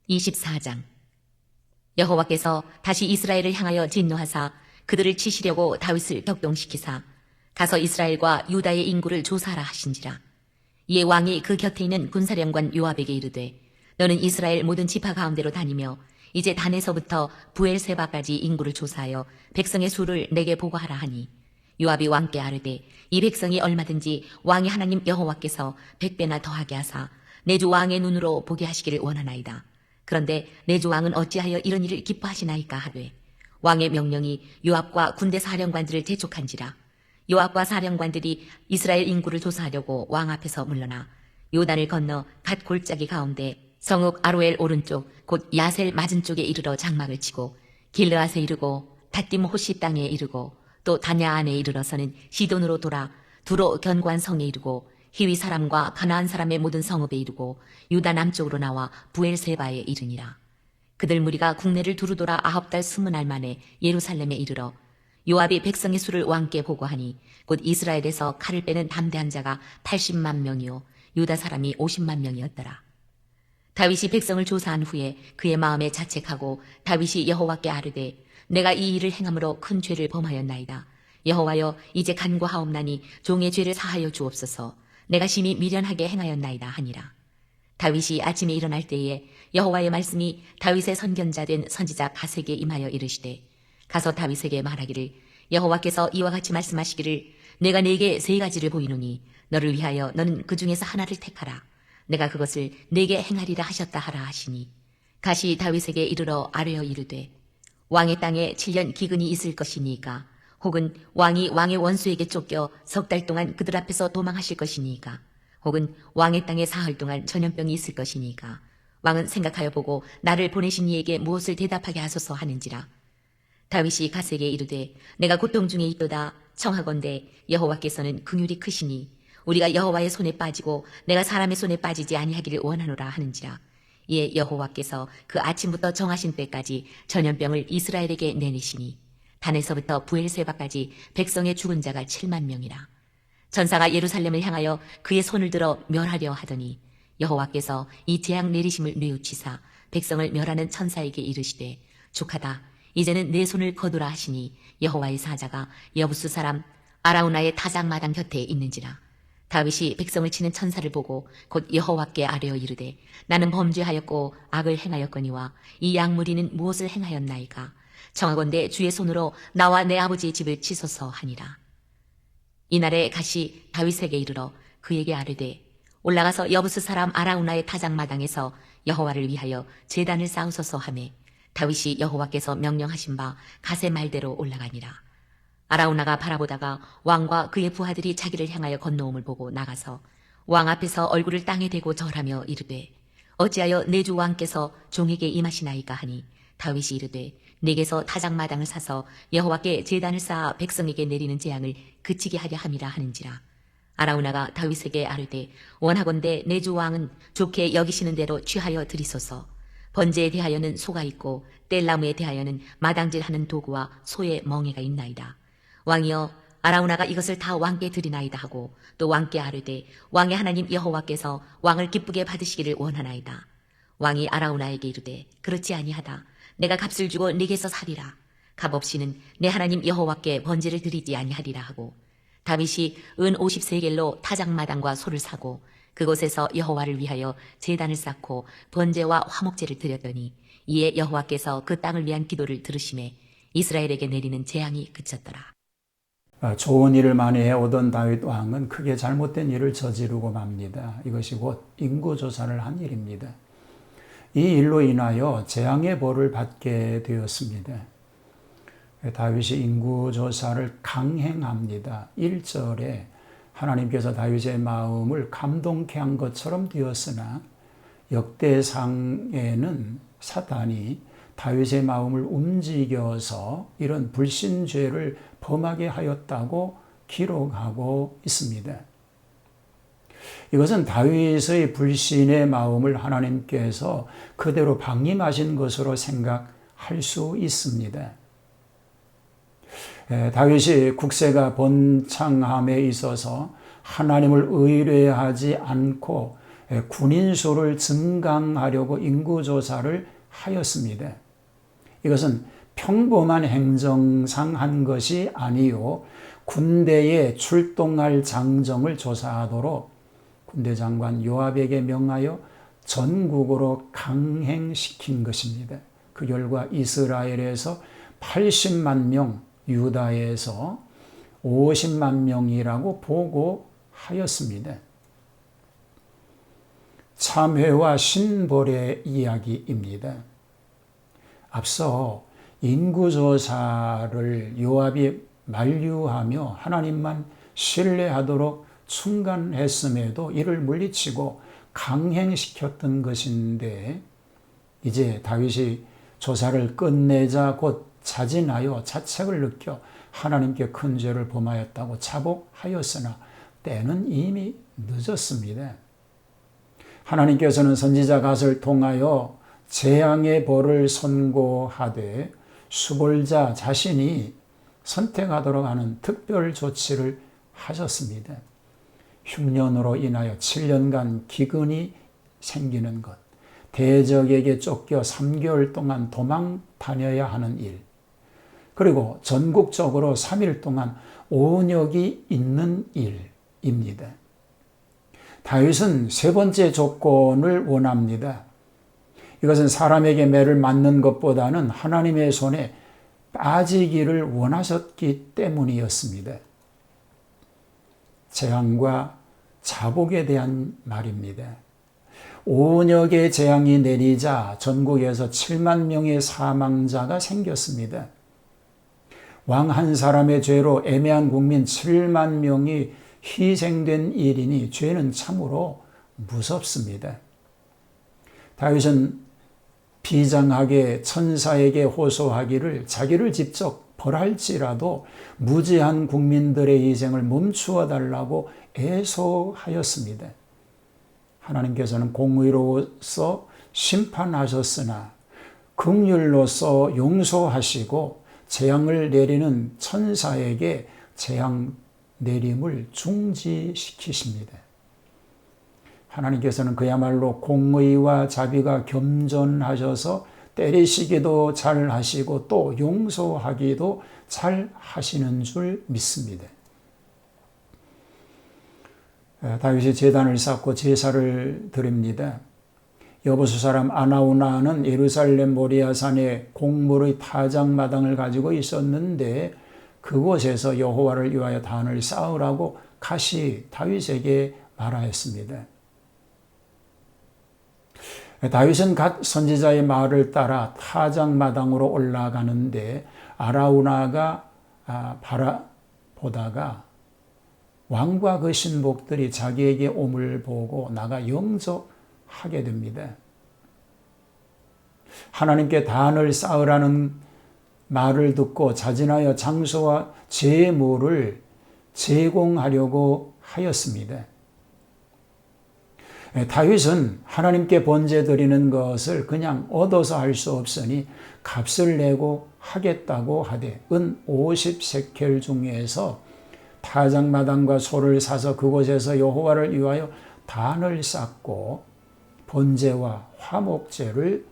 24장. 여호와께서 다시 이스라엘을 향하여 진노하사 그들을 치시려고 다윗을 격동시키사 가서 이스라엘과 유다의 인구를 조사하라 하신지라. 이에 왕이 그 곁에 있는 군사령관 요압에게 이르되 너는 이스라엘 모든 지파 가운데로 다니며 이제 단에서부터 부엘세바까지 인구를 조사하여 백성의 수를 내게 보고하라 하니, 요압이 왕께 아뢰되 이 백성이 얼마든지 왕의 하나님 여호와께서 100배나 더하게 하사 내 주 왕의 눈으로 보게 하시기를 원하나이다. 그런데 내 주 왕은 어찌하여 이런 일을 기뻐하시나이까 하되, 왕의 명령이 요압과 군대 사령관들을 재촉한지라. 요압과 사령관들이 이스라엘 인구를 조사하려고 왕 앞에서 물러나 요단을 건너 갓 골짜기 가운데 성읍 아로엘 오른쪽 곧 야셀 맞은 쪽에 이르러 장막을 치고 길르앗에 이르고 닷딤 호시 땅에 이르고 또 다냐 안에 이르러서는 시돈으로 돌아 두로 견고한 성에 이르고 히위 사람과 가나안 사람의 모든 성읍에 이르고 유다 남쪽으로 나와 부엘세바에 이르니라. 그들 무리가 국내를 두루 돌아 9달 20날 만에 예루살렘에 이르러 요압이 백성의 수를 왕께 보고하니 곧 이스라엘에서 칼을 빼는 담대한 자가 80만 명이요 유다 사람이 50만 명이었더라. 다윗이 백성을 조사한 후에 그의 마음에 자책하고 다윗이 여호와께 아뢰되 내가 이 일을 행함으로 큰 죄를 범하였나이다. 여호와여, 이제 간구하옵나니 종의 죄를 사하여 주옵소서. 내가 심히 미련하게 행하였나이다 하니라. 다윗이 아침에 일어날 때에 여호와의 말씀이 다윗의 선견자 된 선지자 갓에게 임하여 이르시되, 가서 다윗에게 말하기를 여호와께서 이와 같이 말씀하시기를 내가 네게 3가지를 보이노니 너를 위하여 너는 그 중에서 하나를 택하라. 내가 그것을 네게 행하리라 하셨다 하라 하시니, 갓이 다윗에게 이르러 아뢰어 이르되 왕의 땅에 7년 기근이 있을 것이니까, 혹은 왕이 왕의 원수에게 쫓겨 3달 동안 그들 앞에서 도망하실 것이니까, 혹은 왕의 땅에 사흘 동안 전염병이 있을 것이니까 왕은 생각하여 보고 나를 보내신 이에게 무엇을 대답하게 하소서 하는지라. 다윗이 갓에게 이르되 내가 고통 중에 있도다. 청하건대 여호와께서는 긍휼이 크시니 우리가 여호와의 손에 빠지고 내가 사람의 손에 빠지지 아니하기를 원하노라 하는지라. 이에 여호와께서 그 아침부터 정하신 때까지 전염병을 이스라엘에게 내리시니 단에서부터 부엘세바까지 백성의 죽은 자가 7만 명이라. 전사가 예루살렘을 향하여 그의 손을 들어 멸하려 하더니 여호와께서 이 재앙 내리심을 뉘우치사 백성을 멸하는 천사에게 이르시되 족하다. 이제는 내 손을 거두라 하시니 여호와의 사자가 여부스 사람 아라우나의 타작마당 곁에 있는지라. 다윗이 백성을 치는 천사를 보고 곧 여호와께 아뢰어 이르되 나는 범죄하였고 악을 행하였거니와 이 양무리는 무엇을 행하였나이까. 청하건대 주의 손으로 나와 내 아버지의 집을 치소서 하니라. 이날에 갓이 다윗에게 이르러 그에게 아뢰되 올라가서 여부스 사람 아라우나의 타작마당에서 여호와를 위하여 제단을 쌓으소서 하매, 다윗이 여호와께서 명령하신 바 갓의 말대로 올라가니라. 아라우나가 바라보다가 왕과 그의 부하들이 자기를 향하여 건너옴을 보고 나가서 왕 앞에서 얼굴을 땅에 대고 절하며 이르되 어찌하여 내 주 왕께서 종에게 임하시나이까 하니, 다윗이 이르되 내게서 타작마당을 사서 여호와께 제단을 쌓아 백성에게 내리는 재앙을 그치게 하려 함이라 하는지라. 아라우나가 다윗에게 아뢰되 원하건대 내 주 왕은 좋게 여기시는 대로 취하여 드리소서. 번제에 대하여는 소가 있고 뗄나무에 대하여는 마당질하는 도구와 소의 멍에가 있나이다. 왕이여, 아라우나가 이것을 다 왕께 드리나이다 하고 또 왕께 아뢰되 왕의 하나님 여호와께서 왕을 기쁘게 받으시기를 원하나이다. 왕이 아라우나에게 이르되 그렇지 아니하다. 내가 값을 주고 네게서 사리라. 값 없이는 내 하나님 여호와께 번제를 드리지 아니하리라 하고, 다윗이 은 50세겔로 타작마당과 소를 사고 그곳에서 여호와를 위하여 제단을 쌓고 번제와 화목제를 드렸더니, 이에 여호와께서 그 땅을 위한 기도를 들으시매 이스라엘에게 내리는 재앙이 그쳤더라. 좋은 일을 많이 해오던 다윗 왕은 크게 잘못된 일을 저지르고 맙니다. 이것이 곧 인구조사를 한 일입니다. 이 일로 인하여 재앙의 벌을 받게 되었습니다. 다윗이 인구조사를 강행합니다. 1절에 하나님께서 다윗의 마음을 감동케 한 것처럼 되었으나 역대상에는 사탄이 다윗의 마음을 움직여서 이런 불신죄를 범하게 하였다고 기록하고 있습니다. 이것은 다윗의 불신의 마음을 하나님께서 그대로 방임하신 것으로 생각할 수 있습니다. 다윗이 국세가 번창함에 있어서 하나님을 의뢰하지 않고 군인 수를 증강하려고 인구조사를 하였습니다. 이것은 평범한 행정상 한 것이 아니요 군대에 출동할 장정을 조사하도록 군대 장관 요압에게 명하여 전국으로 강행시킨 것입니다. 그 결과 이스라엘에서 80만 명, 유다에서 50만 명이라고 보고하였습니다. 참회와 신벌의 이야기입니다. 앞서 인구조사를 요압이 만류하며 하나님만 신뢰하도록 충간했음에도 이를 물리치고 강행시켰던 것인데 이제 다윗이 조사를 끝내자 곧 자진하여 자책을 느껴 하나님께 큰 죄를 범하였다고 자복하였으나 때는 이미 늦었습니다. 하나님께서는 선지자 갓을 통하여 재앙의 벌을 선고하되 수벌자 자신이 선택하도록 하는 특별 조치를 하셨습니다. 흉년으로 인하여 7년간 기근이 생기는 것, 대적에게 쫓겨 3개월 동안 도망 다녀야 하는 일, 그리고 전국적으로 3일 동안 온역이 있는 일입니다. 다윗은 세 번째 조건을 원합니다. 이것은 사람에게 매를 맞는 것보다는 하나님의 손에 빠지기를 원하셨기 때문이었습니다. 재앙과 자복에 대한 말입니다. 온역의 재앙이 내리자 전국에서 7만 명의 사망자가 생겼습니다. 왕 한 사람의 죄로 애매한 국민 7만 명이 희생된 일이니 죄는 참으로 무섭습니다. 다윗은 비장하게 천사에게 호소하기를 자기를 직접 벌할지라도 무지한 국민들의 희생을 멈추어 달라고 애소하였습니다. 하나님께서는 공의로서 심판하셨으나 긍휼로서 용서하시고 재앙을 내리는 천사에게 재앙 내림을 중지시키십니다. 하나님께서는 그야말로 공의와 자비가 겸손하셔서 때리시기도 잘 하시고 또 용서하기도 잘 하시는 줄 믿습니다. 다윗이 제단을 쌓고 제사를 드립니다. 여보수 사람 아나우나는 예루살렘 모리아산에 곡물의 타작마당을 가지고 있었는데 그곳에서 여호와를 위하여 단을 쌓으라고 갓이 다윗에게 말하였습니다. 다윗은 갓 선지자의 말을 따라 타작마당으로 올라가는데 아라우나가 바라보다가 왕과 그 신복들이 자기에게 옴을 보고 나가 영접하게 됩니다. 하나님께 단을 쌓으라는 말을 듣고 자진하여 장소와 제물을 제공하려고 하였습니다. 다윗은 하나님께 번제 드리는 것을 그냥 얻어서 할 수 없으니 값을 내고 하겠다고 하되 은 50세켈 중에서 타작마당과 소를 사서 그곳에서 여호와를 위하여 단을 쌓고 번제와 화목제를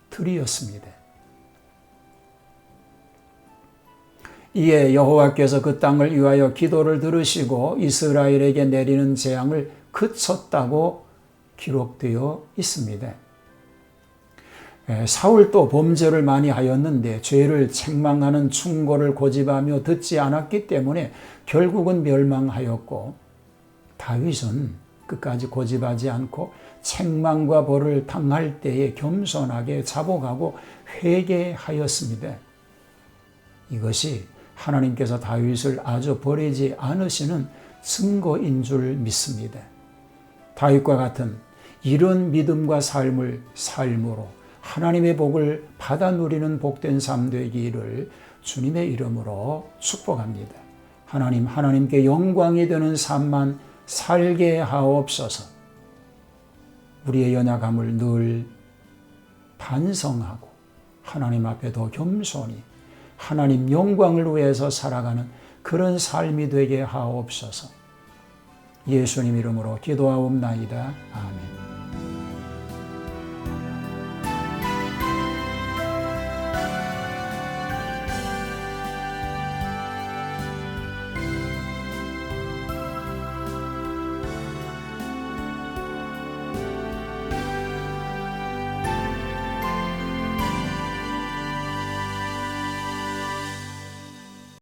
드리었습니다. 이에 여호와께서 그 땅을 위하여 기도를 들으시고 이스라엘에게 내리는 재앙을 그쳤다고 기록되어 있습니다. 사울도 범죄를 많이 하였는데 죄를 책망하는 충고를 고집하며 듣지 않았기 때문에 결국은 멸망하였고 다윗은 끝까지 고집하지 않고 책망과 벌을 당할 때에 겸손하게 자복하고 회개하였습니다. 이것이 하나님께서 다윗을 아주 버리지 않으시는 증거인 줄 믿습니다. 다윗과 같은 이런 믿음과 삶을 삶으로 하나님의 복을 받아 누리는 복된 삶 되기를 주님의 이름으로 축복합니다. 하나님께 영광이 되는 삶만 살게 하옵소서. 우리의 연약함을 늘 반성하고 하나님 앞에 더 겸손히 하나님 영광을 위해서 살아가는 그런 삶이 되게 하옵소서. 예수님 이름으로 기도하옵나이다. 아멘.